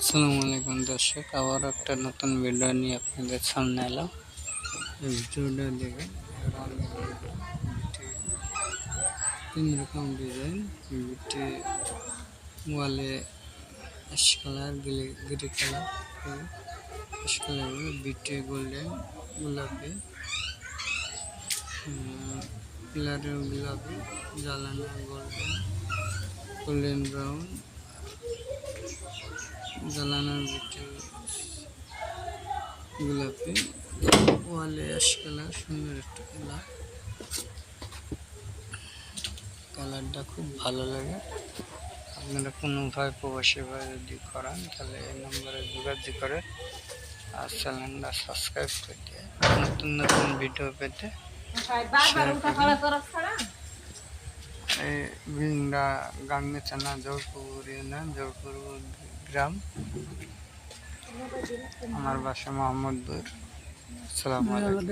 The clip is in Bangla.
আসসালামু আলাইকুম দর্শক, আবার একটা নতুন ভিডিও নিয়ে আপনাদের সামনে এলাম। এই ভিডিওটা দেখেন, তিন রকম ডিজাইন বিটি ওয়ালে ash colour, grey colour, ash colour, বিটি গোল্ডেন, গোলাপি, পিলারের গোলাপি, জ্বালানো গোল্ডেন, গোল্ডেন ব্রাউন, জ্বালানোর বিটি গোলাপি, ওয়ালে অ্যাশ কালার। সুন্দর একটা কালারটা খুব ভালো লাগে। আপনারা কোনো ভাই প্রবাসী ভাই যদি করান তাহলে এই নম্বরে যোগাযোগ করে আর চ্যানেলটা সাবস্ক্রাইব করে দিয়ে নতুন নতুন ভিডিও পেতে এই বিল্ডিংটা গাঙ্গে চানা জোরপুর ইউনিয়ন, জোরপুর গ্রাম। আমার বাসা মোহাম্মদপুর। আসসালামু আলাইকুম।